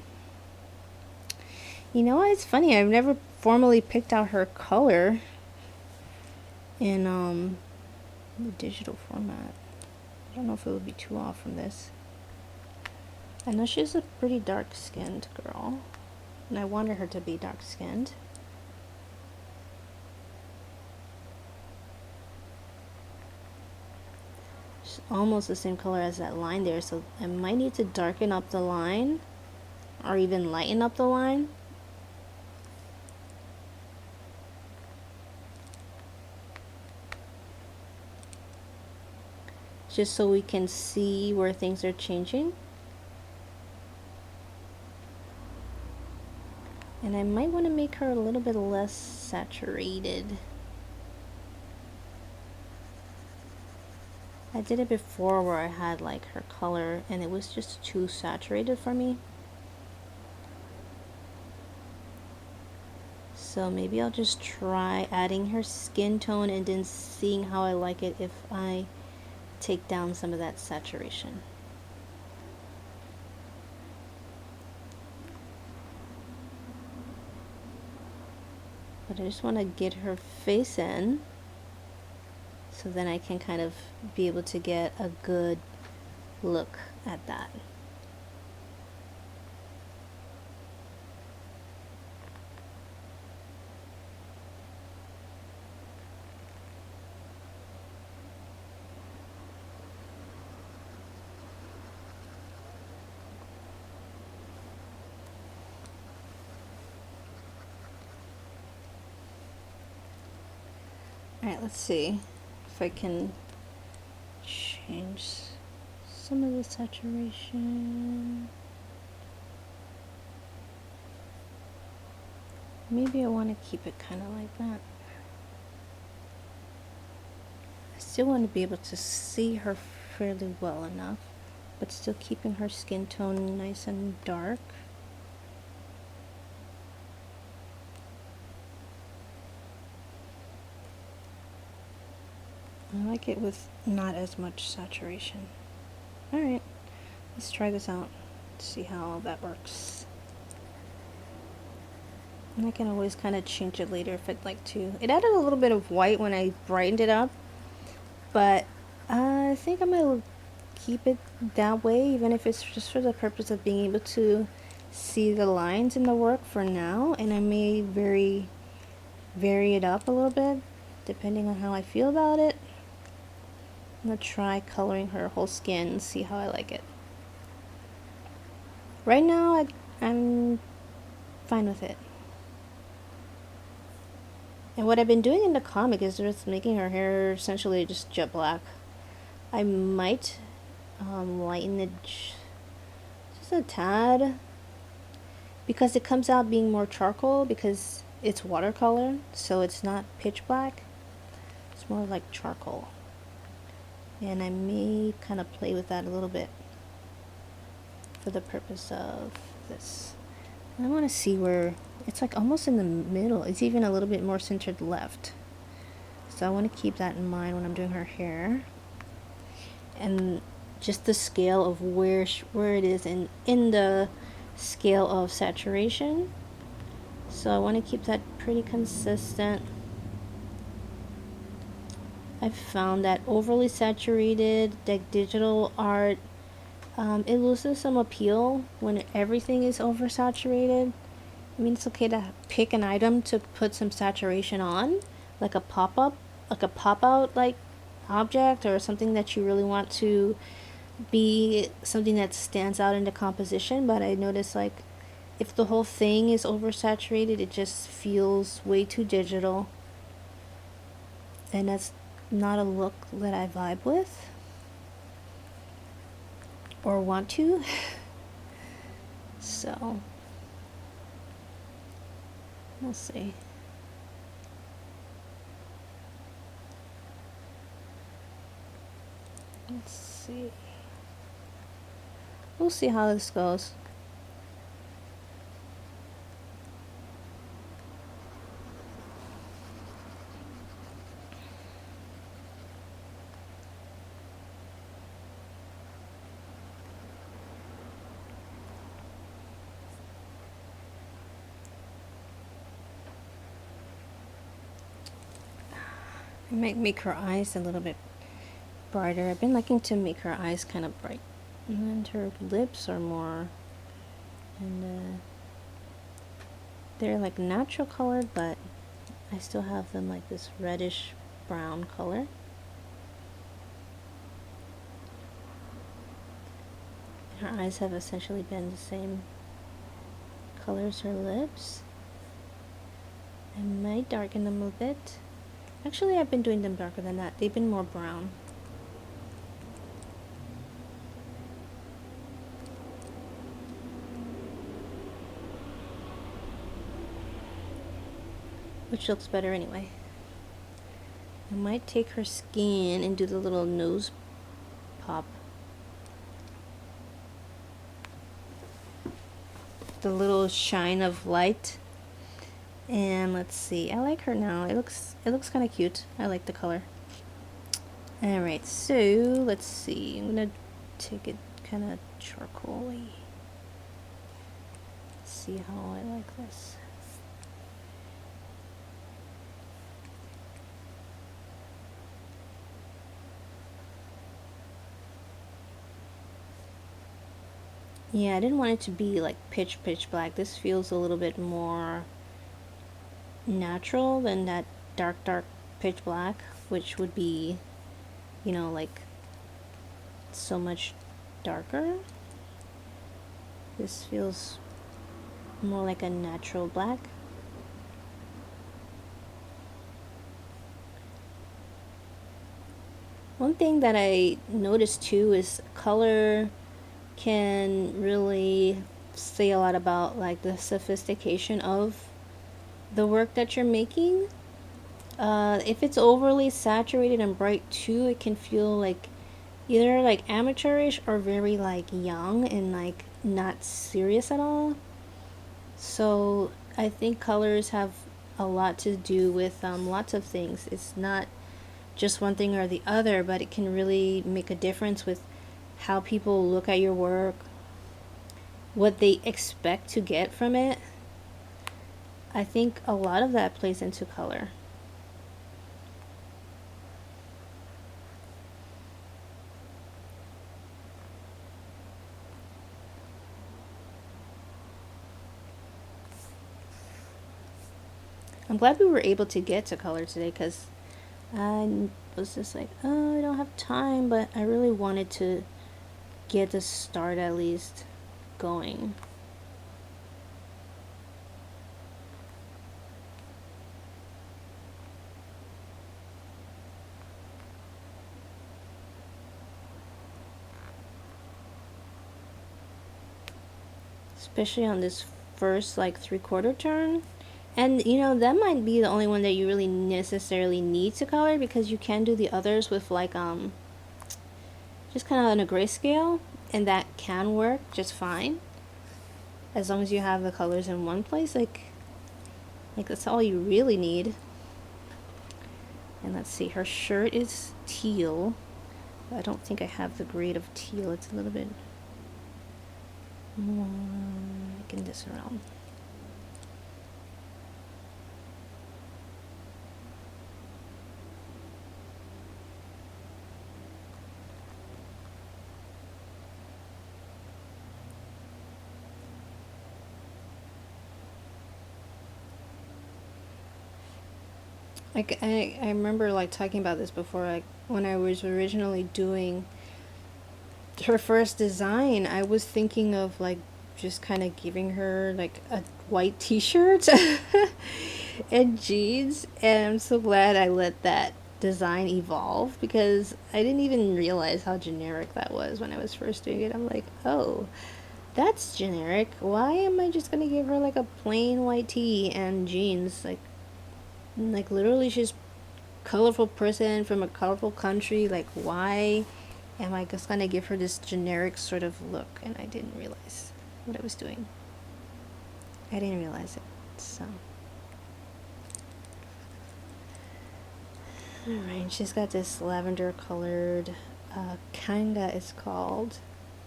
S1: You know what? It's funny. I've never formally picked out her color in the digital format. I don't know if it would be too off from this. I know she's a pretty dark-skinned girl, and I wanted her to be dark-skinned. She's almost the same color as that line there, so I might need to darken up the line, or even lighten up the line. Just so we can see where things are changing. And I might want to make her a little bit less saturated. I did it before where I had like her color and it was just too saturated for me. So maybe I'll just try adding her skin tone and then seeing how I like it if I take down some of that saturation. But I just want to get her face in so then I can kind of be able to get a good look at that. Alright, let's see if I can change some of the saturation. Maybe I want to keep it kind of like that. I still want to be able to see her fairly well enough, but still keeping her skin tone nice and dark. I like it with not as much saturation. Alright, let's try this out, see how that works. And I can always kind of change it later if I'd like to. It added a little bit of white when I brightened it up, but I think I'm going to keep it that way, even if it's just for the purpose of being able to see the lines in the work for now. And I may vary it up a little bit, depending on how I feel about it. I'm going to try coloring her whole skin and see how I like it. Right now, I'm fine with it. And what I've been doing in the comic is just making her hair essentially just jet black. I might lighten it just a tad, because it comes out being more charcoal because it's watercolor, so it's not pitch black. It's more like charcoal. And I may kind of play with that a little bit for the purpose of this. I want to see where it's like almost in the middle. It's even a little bit more centered left. So I want to keep that in mind when I'm doing her hair. And just the scale of where it is in the scale of saturation. So I want to keep that pretty consistent. I've found that overly saturated, like digital art, it loses some appeal when everything is oversaturated. I mean, it's okay to pick an item to put some saturation on, like a pop-up, like a pop-out like object, or something that you really want to be something that stands out in the composition. But I notice, like, if the whole thing is oversaturated, it just feels way too digital, and that's not a look that I vibe with or want to. So we'll see. Let's see. We'll see how this goes. I might make her eyes a little bit brighter. I've been liking to make her eyes kind of bright. And her lips are more, and they're like natural colored, but I still have them like this reddish brown color. Her eyes have essentially been the same color as her lips. I might darken them a bit. Actually, I've been doing them darker than that. They've been more brown. Which looks better anyway. I might take her skin and do the little nose pop. The little shine of light. And let's see. I like her now. It looks kind of cute. I like the color. Alright, so let's see. I'm gonna take it kind of charcoal-y. See how I like this.
S2: Yeah, I didn't want it to be like pitch black. This feels a little bit more natural than that dark pitch black, which would be, like so much darker. This feels more like a natural black. One thing that I noticed too is color can really say a lot about like the sophistication of the work that you're making. If it's overly saturated and bright too, it can feel like either like amateurish or very like young and like not serious at all. So I think colors have a lot to do with lots of things. It's not just one thing or the other, but it can really make a difference with how people look at your work, what they expect to get from it. I think a lot of that plays into color. I'm glad we were able to get to color today because I was just like, oh, I don't have time, but I really wanted to get the start at least going. Especially on this first like 3/4 turn. And that might be the only one that you really necessarily need to color because you can do the others with like just kind of on a grayscale, and that can work just fine as long as you have the colors in one place. Like that's all you really need. And let's see, her shirt is teal. I don't think I have the grade of teal. It's a little bit more like in this realm. Like I remember like talking about this before, like when I was originally doing her first design, I was thinking of like just kind of giving her like a white t-shirt and jeans, and I'm so glad I let that design evolve because I didn't even realize how generic that was when I was first doing it. I'm like, oh, that's generic. Why am I just gonna give her like a plain white tee and jeans? Like literally she's colorful person from a colorful country. Like, why am I just gonna give her this generic sort of look? And I didn't realize what I was doing. I didn't realize it. So, alright, she's got this lavender colored kanga, it's called,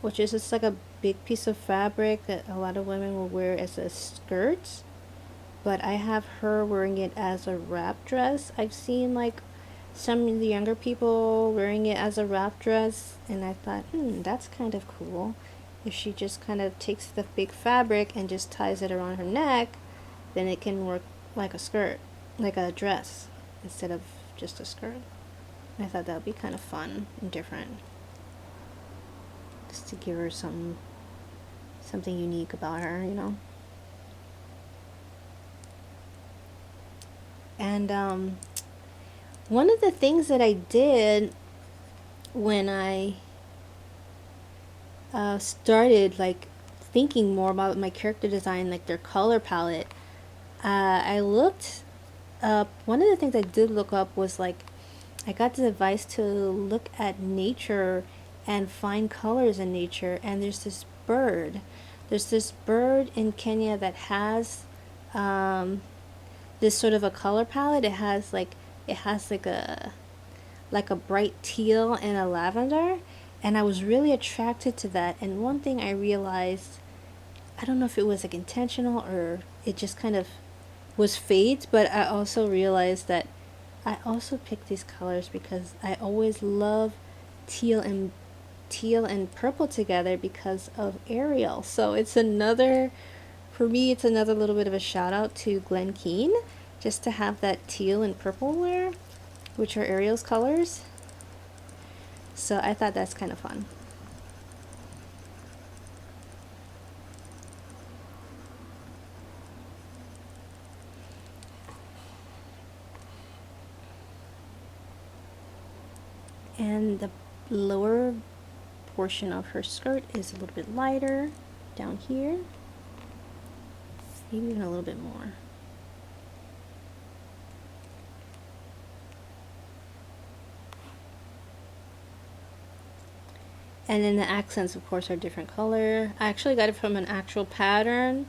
S2: which is just like a big piece of fabric that a lot of women will wear as a skirt. But I have her wearing it as a wrap dress. I've seen like some of the younger people wearing it as a wrap dress, and I thought, that's kind of cool. If she just kind of takes the big fabric and just ties it around her neck, then it can work like a skirt, like a dress, instead of just a skirt. I thought that would be kind of fun and different, just to give her something unique about her. And one of the things that I did when I started like thinking more about my character design, like their color palette, I looked up. One of the things I did look up was like I got this advice to look at nature and find colors in nature. And there's this bird. There's this bird in Kenya that has this sort of a color palette. It has like a bright teal and a lavender, and I was really attracted to that. And one thing I realized, I don't know if it was like intentional or it just kind of was fate, but I also realized that I also picked these colors because I always love teal and teal and purple together because of Ariel. So it's another, for me, it's another little bit of a shout out to Glen Keane, just to have that teal and purple there, which are Ariel's colors. So I thought that's kind of fun. And the lower portion of her skirt is a little bit lighter down here, maybe even a little bit more. And then the accents, of course, are different color. I actually got it from an actual pattern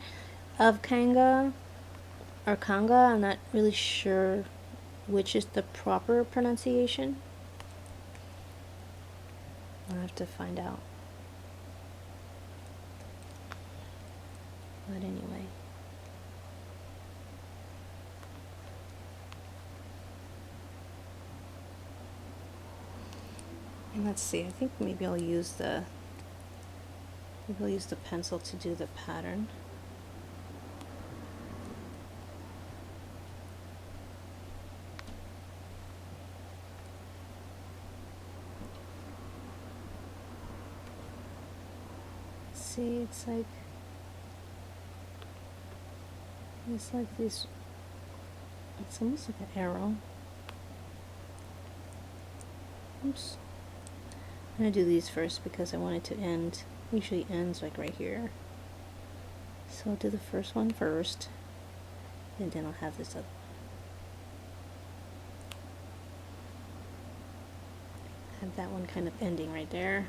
S2: of Kanga or Kanga. I'm not really sure which is the proper pronunciation. I'll have to find out. But anyway. And let's see, I think maybe I'll use the pencil to do the pattern. See, it's like this, it's almost like an arrow. Oops. I'm gonna do these first because I want it to end, usually ends like right here. So I'll do the first one first, and then I'll have this other. Have that one kind of ending right there.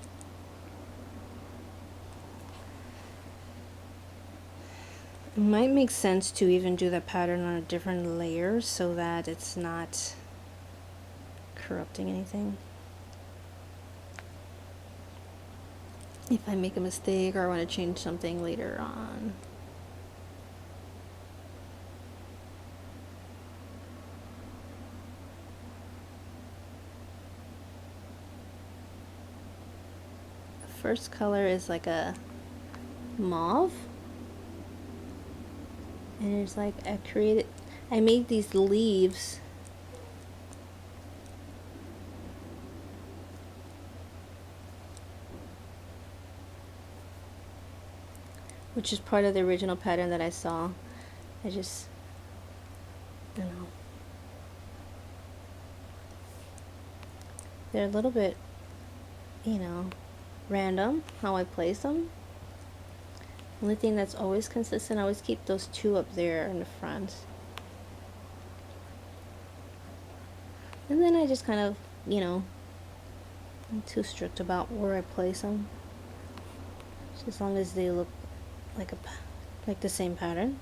S2: It might make sense to even do the pattern on a different layer so that it's not corrupting anything. If I make a mistake or I want to change something later on. The first color is like a mauve. And it's like I made these leaves. Which is part of the original pattern that I saw. I don't know. They're a little bit, random how I place them. Only thing that's always consistent, I always keep those two up there in the front. And then I just kind of, I'm too strict about where I place them. Just as long as they look like the same pattern.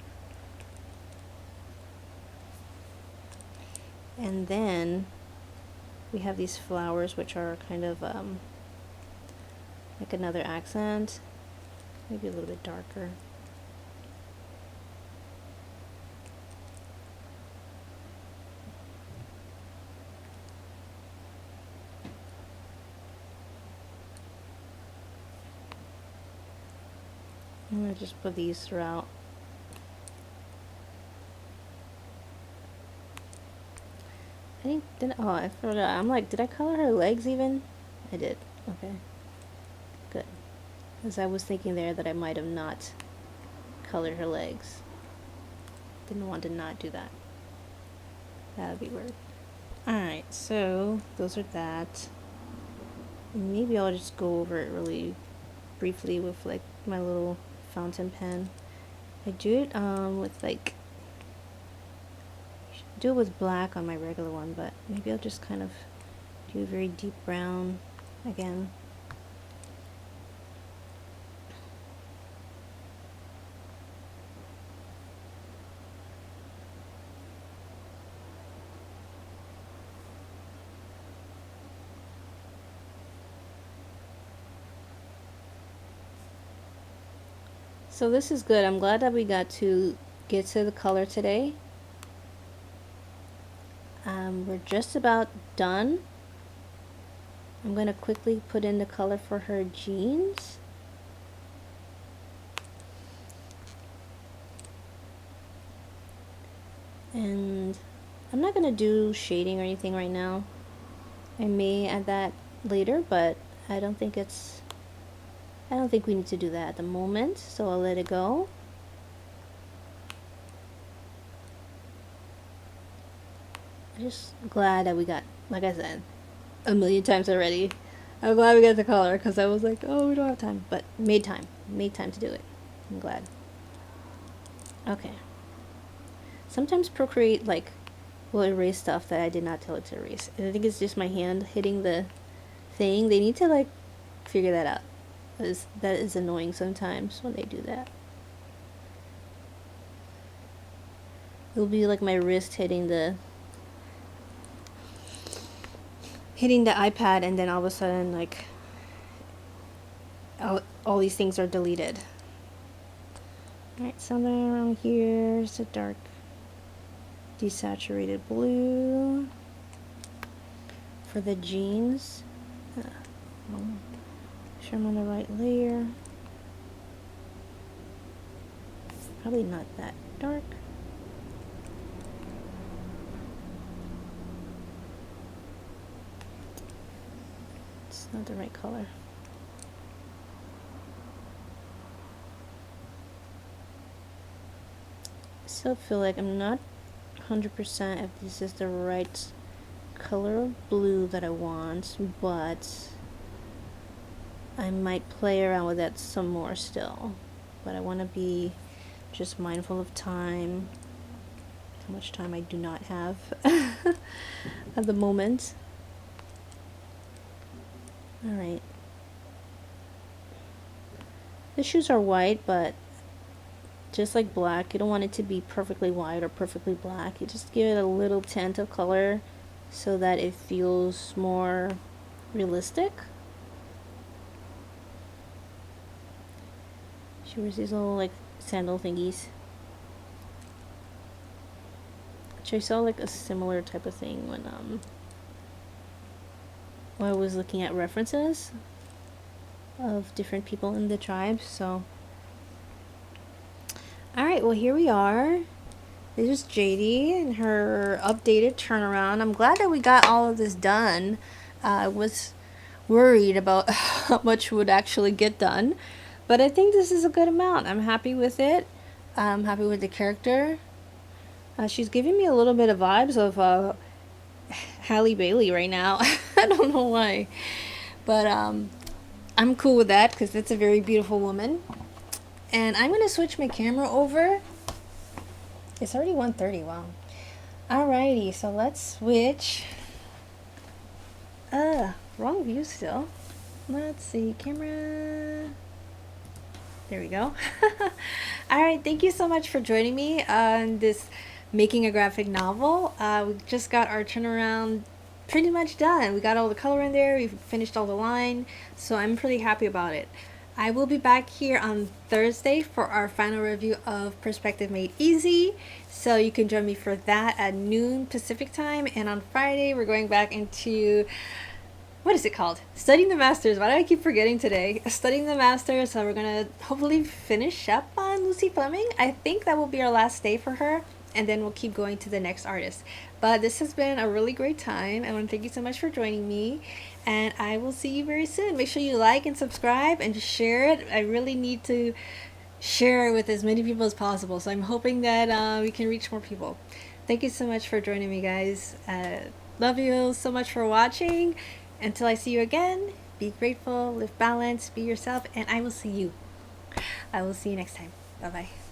S2: And then we have these flowers, which are kind of like another accent. Maybe a little bit darker. I'm going to just put these throughout. I forgot. I'm like, did I color her legs even? I did. Okay. Good. Because I was thinking there that I might have not colored her legs. Didn't want to not do that. That would be weird. Alright, so those are that. Maybe I'll just go over it really briefly with like my little fountain pen. I do it with like, I should do it with black on my regular one, but maybe I'll just kind of do a very deep brown again. So this is good. I'm glad that we got to get to the color today. We're just about done. I'm going to quickly put in the color for her jeans. And I'm not going to do shading or anything right now. I may add that later, but I don't think we need to do that at the moment, so I'll let it go. I'm just glad that we got, like I said, a million times already. I'm glad we got the color, because I was like, oh, we don't have time. But made time to do it. I'm glad. Okay. Sometimes Procreate, like, will erase stuff that I did not tell it to erase. And I think it's just my hand hitting the thing. They need to, like, figure that out. That is annoying sometimes when they do that. It'll be like my wrist hitting the iPad, and then all of a sudden, like, all these things are deleted. Alright, somewhere around here is a dark desaturated blue for the jeans. Sure I'm on the right layer. Probably not that dark. It's not the right color. I still feel like I'm not 100% if this is the right color of blue that I want, but I might play around with that some more still. But I want to be just mindful of time, how much time I do not have at the moment. Alright. The shoes are white, but just like black, you don't want it to be perfectly white or perfectly black. You just give it a little tint of color so that it feels more realistic. She wears these little, like, sandal thingies, which I saw like a similar type of thing when I was looking at references of different people in the tribe. So alright, well, here we are. This is Jaydi and her updated turnaround. I'm glad that we got all of this done. I was worried about how much would actually get done, but I think this is a good amount. I'm happy with it. I'm happy with the character. She's giving me a little bit of vibes of Halle Bailey right now. I don't know why, but I'm cool with that because it's a very beautiful woman. And I'm going to switch my camera over. It's already 1:30, wow. Alrighty, so let's switch. Wrong view still. Let's see, camera. There we go. Alright, thank you so much for joining me on this making a graphic novel. We just got our turnaround pretty much done. We got all the color in there, we finished all the line, so I'm pretty happy about it. I will be back here on Thursday for our final review of Perspective Made Easy, so you can join me for that at noon Pacific time. And on Friday we're going back into, what is it called? Studying the Masters. Why do I keep forgetting today? Studying the Masters. So we're gonna hopefully finish up on Lucy Fleming. I think that will be our last day for her, and then we'll keep going to the next artist. But this has been a really great time. I want to thank you so much for joining me, and I will see you very soon. Make sure you like and subscribe and just share it. I really need to share it with as many people as possible, so I'm hoping that we can reach more people. Thank you so much for joining me, guys. Love you so much for watching. Until I see you again, be grateful, live balanced, be yourself, and I will see you next time. Bye bye.